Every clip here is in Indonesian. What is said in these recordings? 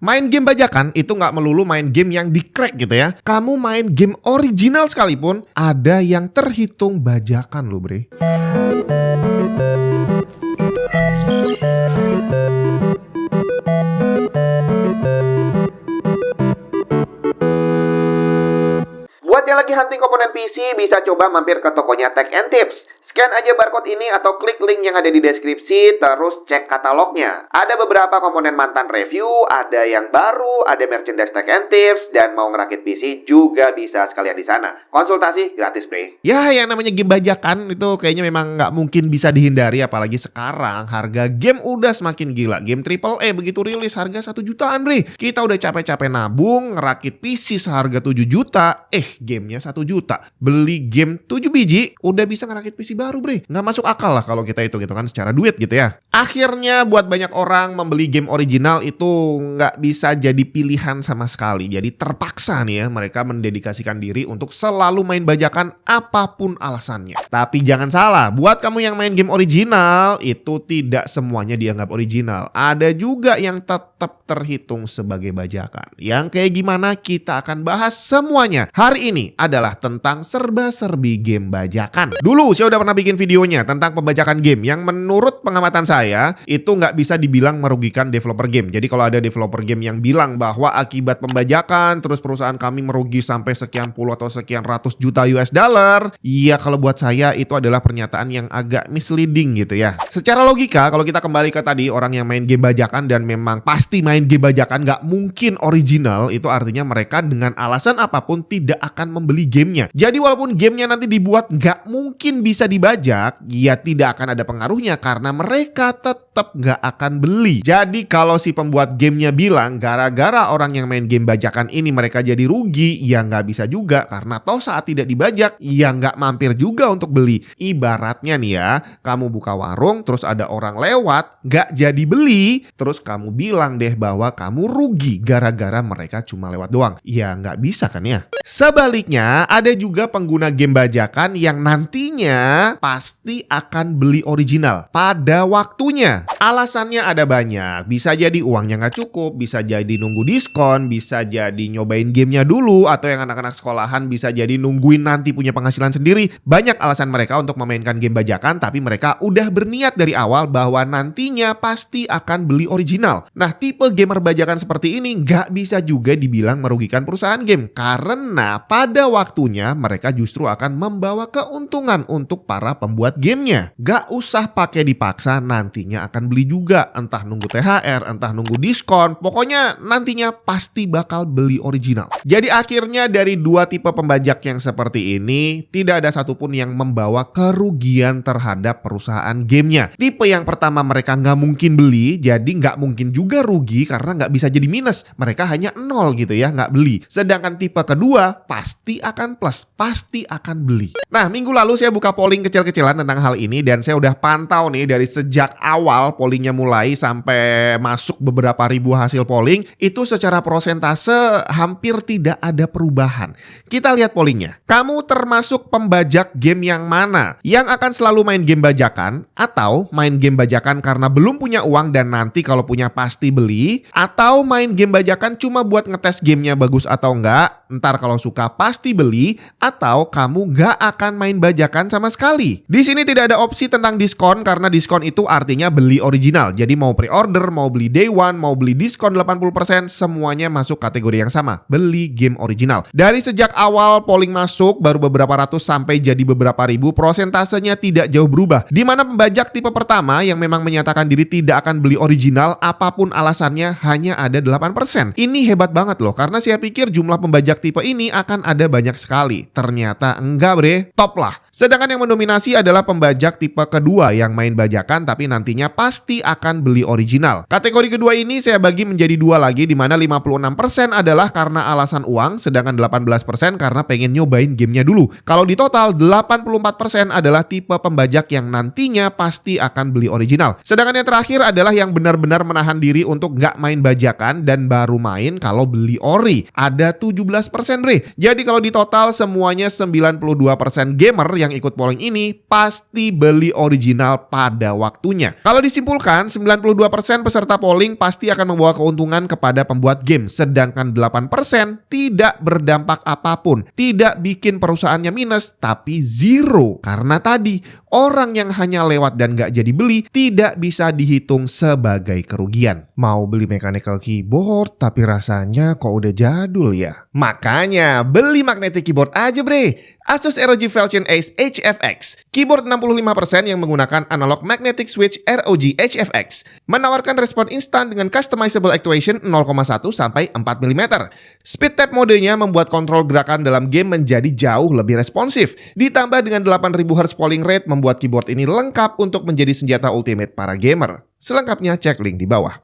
Main game bajakan itu nggak melulu main game yang di-crack gitu ya. Kamu main game original sekalipun, ada yang terhitung bajakan loh bre. Buat yang lagi hunting komponen PC, bisa coba mampir ke tokonya Tech and Tips. Scan aja barcode ini atau klik link yang ada di deskripsi, terus cek katalognya. Ada beberapa komponen mantan review, ada yang baru, ada merchandise Tech and Tips, dan mau ngerakit PC juga bisa sekalian di sana. Konsultasi gratis, bre. Ya, yang namanya game bajakan itu kayaknya memang nggak mungkin bisa dihindari, apalagi sekarang harga game udah semakin gila. Game AAA begitu rilis harga 1 jutaan, bre. Kita udah capek-capek nabung, ngerakit PC seharga 7 juta, gamenya 1 juta. Beli game 7 biji, udah bisa ngerakit PC baru bre. Nggak masuk akal lah kalau kita itu gitu kan secara duit gitu ya. Akhirnya buat banyak orang membeli game original itu nggak bisa jadi pilihan sama sekali. Jadi terpaksa nih ya mereka mendedikasikan diri untuk selalu main bajakan apapun alasannya. Tapi jangan salah, buat kamu yang main game original itu tidak semuanya dianggap original. Ada juga yang tetap terhitung sebagai bajakan. Yang kayak gimana kita akan bahas semuanya hari ini adalah tentang serba-serbi game bajakan. Dulu saya udah pernah bikin videonya tentang pembajakan game yang menurut pengamatan saya itu nggak bisa dibilang merugikan developer game. Jadi kalau ada developer game yang bilang bahwa akibat pembajakan terus perusahaan kami merugi sampai sekian puluh atau sekian ratus juta US dollar, iya kalau buat saya itu adalah pernyataan yang agak misleading gitu ya. Secara logika kalau kita kembali ke tadi orang yang main game bajakan dan memang pasti main game bajakan nggak mungkin original, itu artinya mereka dengan alasan apapun tidak akan membeli gamenya. Jadi walaupun gamenya nanti dibuat nggak mungkin bisa dibajak, ya tidak akan ada pengaruhnya karena mereka tetap nggak akan beli. Jadi kalau si pembuat gamenya bilang gara-gara orang yang main game bajakan ini mereka jadi rugi, ya nggak bisa juga karena toh saat tidak dibajak, ya nggak mampir juga untuk beli. Ibaratnya nih ya, kamu buka warung terus ada orang lewat nggak jadi beli, terus kamu bilang deh bahwa kamu rugi gara-gara mereka cuma lewat doang. Ya nggak bisa kan ya. Sebaliknya, ada juga pengguna game bajakan yang nantinya pasti akan beli original pada waktunya. Alasannya ada banyak. Bisa jadi uangnya nggak cukup, bisa jadi nunggu diskon, bisa jadi nyobain gamenya dulu, atau yang anak-anak sekolahan bisa jadi nungguin nanti punya penghasilan sendiri. Banyak alasan mereka untuk memainkan game bajakan, tapi mereka udah berniat dari awal bahwa nantinya pasti akan beli original. Nah, tipe gamer bajakan seperti ini nggak bisa juga dibilang merugikan perusahaan game, karena pada waktunya mereka justru akan membawa keuntungan untuk para pembuat gamenya. Gak usah pakai dipaksa, nantinya akan beli juga. Entah nunggu THR, entah nunggu diskon, pokoknya nantinya pasti bakal beli original. Jadi akhirnya dari dua tipe pembajak yang seperti ini, tidak ada satupun yang membawa kerugian terhadap perusahaan gamenya. Tipe yang pertama mereka nggak mungkin beli, jadi nggak mungkin juga rugi karena nggak bisa jadi minus. Mereka hanya 0 gitu ya, nggak beli. Sedangkan tipe kedua pasti akan plus, pasti akan beli. Nah, minggu lalu saya buka polling kecil-kecilan tentang hal ini dan saya udah pantau nih dari sejak awal pollingnya mulai sampai masuk beberapa ribu hasil polling, itu secara prosentase hampir tidak ada perubahan. Kita lihat pollingnya. Kamu termasuk pembajak game yang mana? Yang akan selalu main game bajakan atau main game bajakan karena belum punya uang dan nanti kalau punya pasti beli, atau main game bajakan cuma buat ngetes gamenya bagus atau enggak, ntar kalau suka pasti beli, atau kamu nggak akan main bajakan sama sekali. Di sini tidak ada opsi tentang diskon karena diskon itu artinya beli original. Jadi mau pre-order, mau beli day one, mau beli diskon 80%, semuanya masuk kategori yang sama, beli game original. Dari sejak awal polling masuk baru beberapa ratus sampai jadi beberapa ribu, prosentasenya tidak jauh berubah. Di mana pembajak tipe pertama yang memang menyatakan diri tidak akan beli original apapun alasannya hanya ada 8%. Ini hebat banget loh karena saya pikir jumlah pembajak tipe ini akan ada banyak sekali. Ternyata enggak bre, top lah. Sedangkan yang mendominasi adalah pembajak tipe kedua yang main bajakan tapi nantinya pasti akan beli original. Kategori kedua ini saya bagi menjadi dua lagi, di mana 56% adalah karena alasan uang, sedangkan 18% karena pengen nyobain gamenya dulu. Kalau di total 84% adalah tipe pembajak yang nantinya pasti akan beli original. Sedangkan yang terakhir adalah yang benar-benar menahan diri untuk nggak main bajakan dan baru main kalau beli ori. Ada 17% Bre. Jadi kalau di total semuanya 92% gamer yang ikut polling ini pasti beli original pada waktunya. Kalau disimpulkan, 92% peserta polling pasti akan membawa keuntungan kepada pembuat game, sedangkan 8% tidak berdampak apapun, tidak bikin perusahaannya minus, tapi zero. Karena tadi, orang yang hanya lewat dan gak jadi beli tidak bisa dihitung sebagai kerugian. Mau beli mechanical keyboard tapi rasanya kok udah jadul ya? Makanya beli magnetic keyboard aja bre. Asus ROG Falcon Ace HFX, keyboard 65% yang menggunakan analog magnetic switch ROG HFX, menawarkan respon instan dengan customizable actuation 0,1 sampai 4 mm. Speed tap modenya membuat kontrol gerakan dalam game menjadi jauh lebih responsif. Ditambah dengan 8000 Hz polling rate membuat keyboard ini lengkap untuk menjadi senjata ultimate para gamer. Selengkapnya cek link di bawah.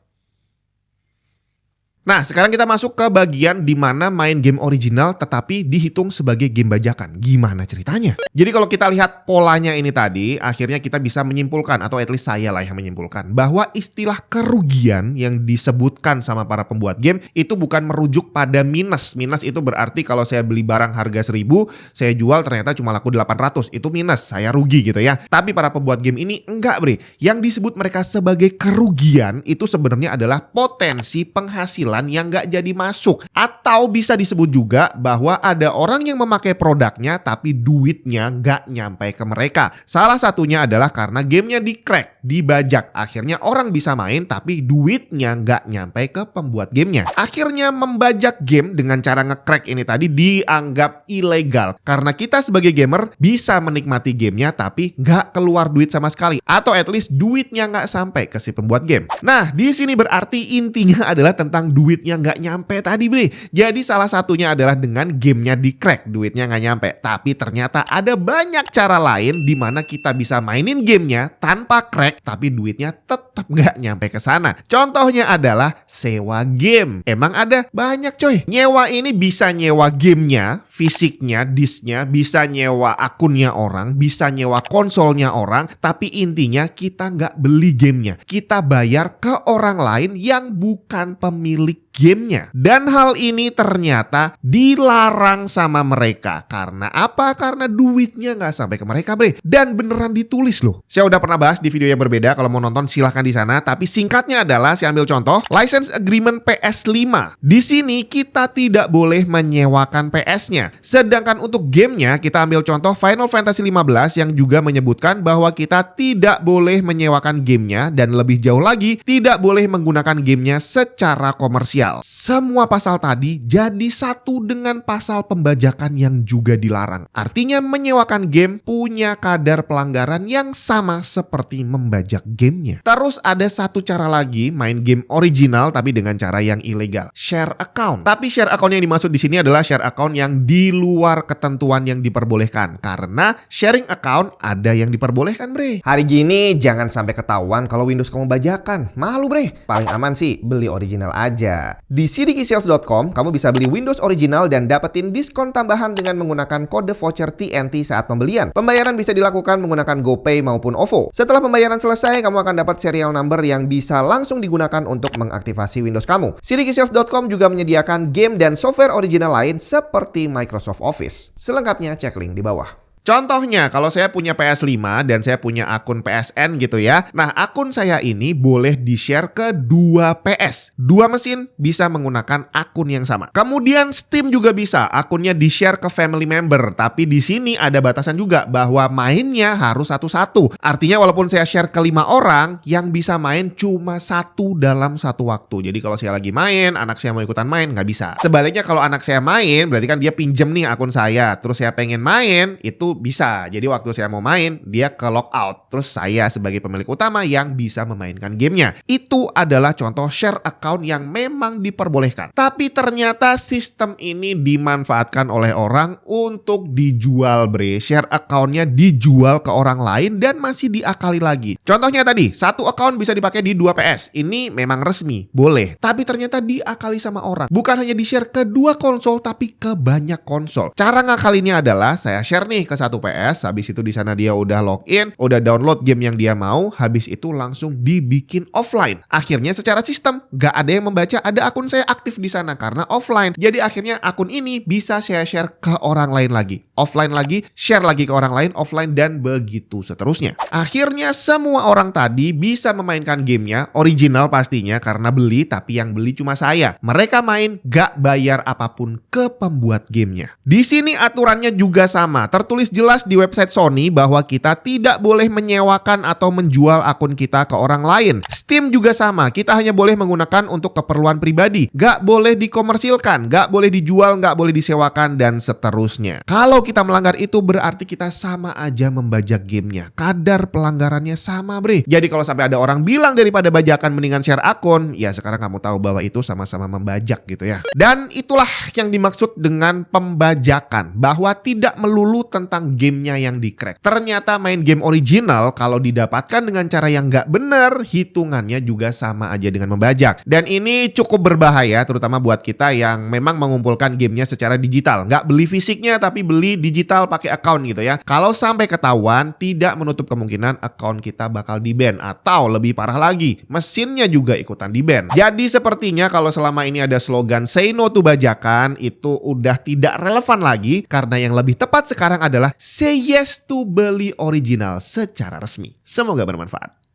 Nah, sekarang kita masuk ke bagian di mana main game original tetapi dihitung sebagai game bajakan. Gimana ceritanya? Jadi kalau kita lihat polanya ini tadi, akhirnya kita bisa menyimpulkan, atau at least saya lah yang menyimpulkan, bahwa istilah kerugian yang disebutkan sama para pembuat game itu bukan merujuk pada minus. Minus itu berarti kalau saya beli barang harga 1000, saya jual ternyata cuma laku 800. Itu minus, saya rugi gitu ya. Tapi para pembuat game ini enggak bre. Yang disebut mereka sebagai kerugian itu sebenarnya adalah potensi penghasilan yang nggak jadi masuk. Atau bisa disebut juga bahwa ada orang yang memakai produknya tapi duitnya nggak nyampe ke mereka. Salah satunya adalah karena gamenya di-crack, dibajak. Akhirnya orang bisa main tapi duitnya nggak nyampe ke pembuat gamenya. Akhirnya membajak game dengan cara nge-crack ini tadi dianggap ilegal. Karena kita sebagai gamer bisa menikmati gamenya tapi nggak keluar duit sama sekali. Atau at least duitnya nggak sampai ke si pembuat game. Nah, di sini berarti intinya adalah tentang duitnya nggak nyampe tadi bre. Jadi salah satunya adalah dengan gamenya di-crack, duitnya nggak nyampe. Tapi ternyata ada banyak cara lain di mana kita bisa mainin gamenya tanpa crack tapi duitnya tetap nggak nyampe ke sana. Contohnya adalah sewa game. Emang ada banyak coy. Nyewa ini bisa nyewa gamenya, fisiknya, disknya, bisa nyewa akunnya orang, bisa nyewa konsolnya orang. Tapi intinya kita nggak beli gamenya. Kita bayar ke orang lain yang bukan pemilik gamenya. Dan hal ini ternyata dilarang sama mereka. Karena apa? Karena duitnya nggak sampai ke mereka bre. Dan beneran ditulis loh. Saya udah pernah bahas di video yang berbeda. Kalau mau nonton silahkan di sana. Tapi singkatnya adalah, saya ambil contoh license agreement PS5. Di sini kita tidak boleh menyewakan PS-nya. Sedangkan untuk gamenya kita ambil contoh Final Fantasy 15 yang juga menyebutkan bahwa kita tidak boleh menyewakan gamenya. Dan lebih jauh lagi, tidak boleh menggunakan gamenya secara komersial. Semua pasal tadi jadi satu dengan pasal pembajakan yang juga dilarang. Artinya menyewakan game punya kadar pelanggaran yang sama seperti membajak gamenya. Terus ada satu cara lagi main game original tapi dengan cara yang ilegal. Share account. Tapi share account yang dimaksud di sini adalah share account yang di luar ketentuan yang diperbolehkan. Karena sharing account ada yang diperbolehkan bre. Hari gini jangan sampai ketahuan kalau Windows kamu bajakan. Malu bre. Paling aman sih beli original aja. Di cdkeySales.com kamu bisa beli Windows original dan dapetin diskon tambahan dengan menggunakan kode voucher TNT saat pembelian. Pembayaran bisa dilakukan menggunakan GoPay maupun OVO. Setelah pembayaran selesai, kamu akan dapat serial number yang bisa langsung digunakan untuk mengaktifasi Windows kamu. cdkeySales.com juga menyediakan game dan software original lain seperti Microsoft Office. Selengkapnya cek link di bawah. Contohnya, kalau saya punya PS5 dan saya punya akun PSN gitu ya. Nah, akun saya ini boleh di-share ke 2 PS. 2 mesin bisa menggunakan akun yang sama. Kemudian Steam juga bisa, akunnya di-share ke family member. Tapi di sini ada batasan juga bahwa mainnya harus satu-satu. Artinya walaupun saya share ke 5 orang, yang bisa main cuma 1 dalam satu waktu. Jadi kalau saya lagi main, anak saya mau ikutan main, nggak bisa. Sebaliknya kalau anak saya main, berarti kan dia pinjem nih akun saya. Terus saya pengen main, itu bisa. Jadi waktu saya mau main, dia ke logout. Terus saya sebagai pemilik utama yang bisa memainkan gamenya. Itu adalah contoh share account yang memang diperbolehkan. Tapi ternyata sistem ini dimanfaatkan oleh orang untuk dijual bre. Share accountnya dijual ke orang lain dan masih diakali lagi. Contohnya tadi, satu account bisa dipakai di 2 PS. Ini memang resmi, boleh. Tapi ternyata diakali sama orang. Bukan hanya di-share ke 2 konsol, tapi ke banyak konsol. Cara ngakalinnya adalah saya share nih ke satu PS, habis itu di sana dia udah login, udah download game yang dia mau, habis itu langsung dibikin offline. Akhirnya secara sistem gak ada yang membaca ada akun saya aktif di sana karena offline. Jadi akhirnya akun ini bisa saya share ke orang lain lagi, offline lagi, share lagi ke orang lain, offline, dan begitu seterusnya. Akhirnya semua orang tadi bisa memainkan gamenya, original pastinya karena beli, tapi yang beli cuma saya. Mereka main gak bayar apapun ke pembuat gamenya. Di sini aturannya juga sama, tertulis jelas di website Sony bahwa kita tidak boleh menyewakan atau menjual akun kita ke orang lain. Steam juga sama, kita hanya boleh menggunakan untuk keperluan pribadi, gak boleh dikomersilkan, gak boleh dijual, gak boleh disewakan, dan seterusnya. Kalau kita melanggar itu berarti kita sama aja membajak gamenya. Kadar pelanggarannya sama, bre. Jadi kalau sampai ada orang bilang daripada bajakan mendingan share akun, ya sekarang kamu tahu bahwa itu sama-sama membajak gitu ya. Dan itulah yang dimaksud dengan pembajakan, bahwa tidak melulu tentang gamenya yang di-crack. Ternyata main game original kalau didapatkan dengan cara yang nggak benar, hitungannya juga sama aja dengan membajak. Dan ini cukup berbahaya, terutama buat kita yang memang mengumpulkan gamenya secara digital. Nggak beli fisiknya, tapi beli digital pakai account gitu ya. Kalau sampai ketahuan, tidak menutup kemungkinan account kita bakal di-ban. Atau lebih parah lagi, mesinnya juga ikutan di-ban. Jadi sepertinya kalau selama ini ada slogan say no to bajakan, itu udah tidak relevan lagi. Karena yang lebih tepat sekarang adalah say yes to beli original secara resmi. Semoga bermanfaat.